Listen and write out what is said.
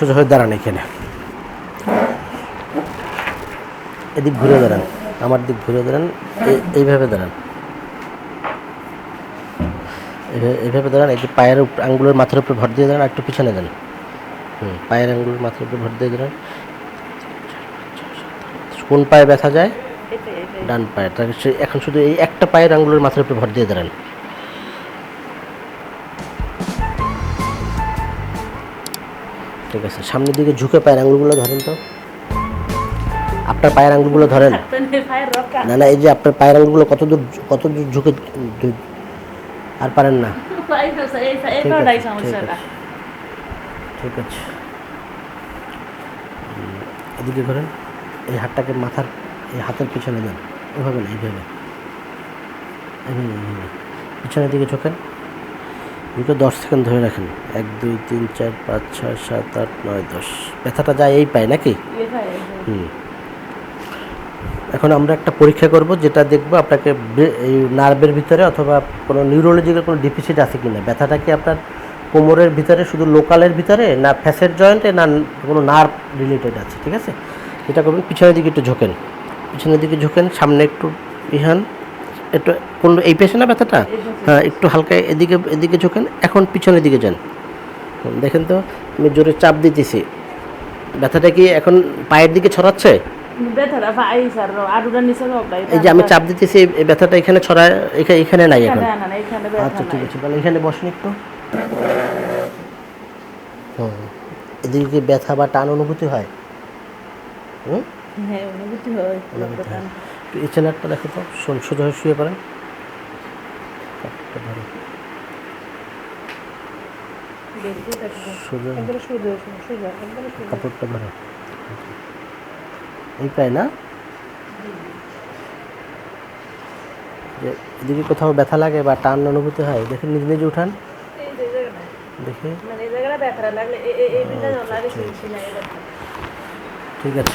সোজা হয়ে দাঁড়ান এখানে, এদিক ঘুরে দাঁড়ান, আমার দিক ঘুরে দাঁড়ান, এইভাবে দাঁড়ান, এইভাবে দাঁড়ান। এই যে পায়ের আঙ্গুলের মাথার উপরে ভর দিয়ে দাঁড়ান, একটু পিছনে দেন। পায়ের আঙ্গুলের মাথার উপরে ভর দিয়ে দাঁড়ান। কোন পায়ে ব্যথা যায়? ডান পায়ে। তাহলে এখন শুধু এই একটা পায়ের আঙ্গুলের মাথার উপরে ভর দিয়ে দাঁড়ান। ঠিক আছে, সামনের দিকে ঝুঁকে পায়ের আঙ্গুলগুলো ধরেন তো, আপনার পায়ের আঙ্গুলগুলো ধরেন। না না, এই যে আপনার পায়ের আঙ্গুলগুলো কত দূর ঝুঁকে, আর পারেন না? ঠিক আছে, এদিকে করেন, এই হাতটাকে মাথার, এই হাতের পিছনে দেন, এভাবে না, এইভাবে এইভাবে পিছনের দিকে ঝোঁকেন, ঝুঁকে 10 সেকেন্ড ধরে রাখেন। 1 2 3 4 5 6 7 8 9 10। ব্যথাটা যায় এই পায় নাকি? এখন আমরা একটা পরীক্ষা করব, যেটা দেখবো আপনাকে এই নার্ভের ভিতরে অথবা কোনো নিউরোলজিক্যাল কোনো ডেফিসিট আছে কি না। ব্যথাটা কি আপনার কোমরের ভিতরে শুধু লোকালের ভিতরে, না ফ্যাসেট জয়েন্টে, না কোনো নার্ভ রিলেটেড আছে? ঠিক আছে, এটা করবেন, পিছনের দিকে একটু ঝোঁকেন, পিছনের দিকে ঝোঁকেন, সামনে একটু ইহান, একটু কোন এই পেশে না ব্যথাটা? হ্যাঁ, একটু হালকা এদিকে ঝোঁকেন। এখন পিছনের দিকে যান, দেখেন তো আমি জোরে চাপ দিতেছি, ব্যথাটা কি এখন পায়ের দিকে ছড়াচ্ছে? এই যে আমি চাপ দিতেছি, এই ব্যথাটা এখানে ছড়ায়, এখানে নাই এখন? আচ্ছা ঠিক আছে, তাহলে এখানে বসেন একটু। এদিকে কি ব্যথা বা টান অনুভূতি হয়? অনুভূতি হয়। এই চেনারটা দেখো তো, সোজা হয়ে শুয়ে পড়েন, কাপড়টা ধরো, এই পায় না? যে এদিকে কোথাও ব্যথা লাগে বা টান অনুভূতি হয়, দেখে নিজে নিজে উঠান, দেখে। ঠিক আছে।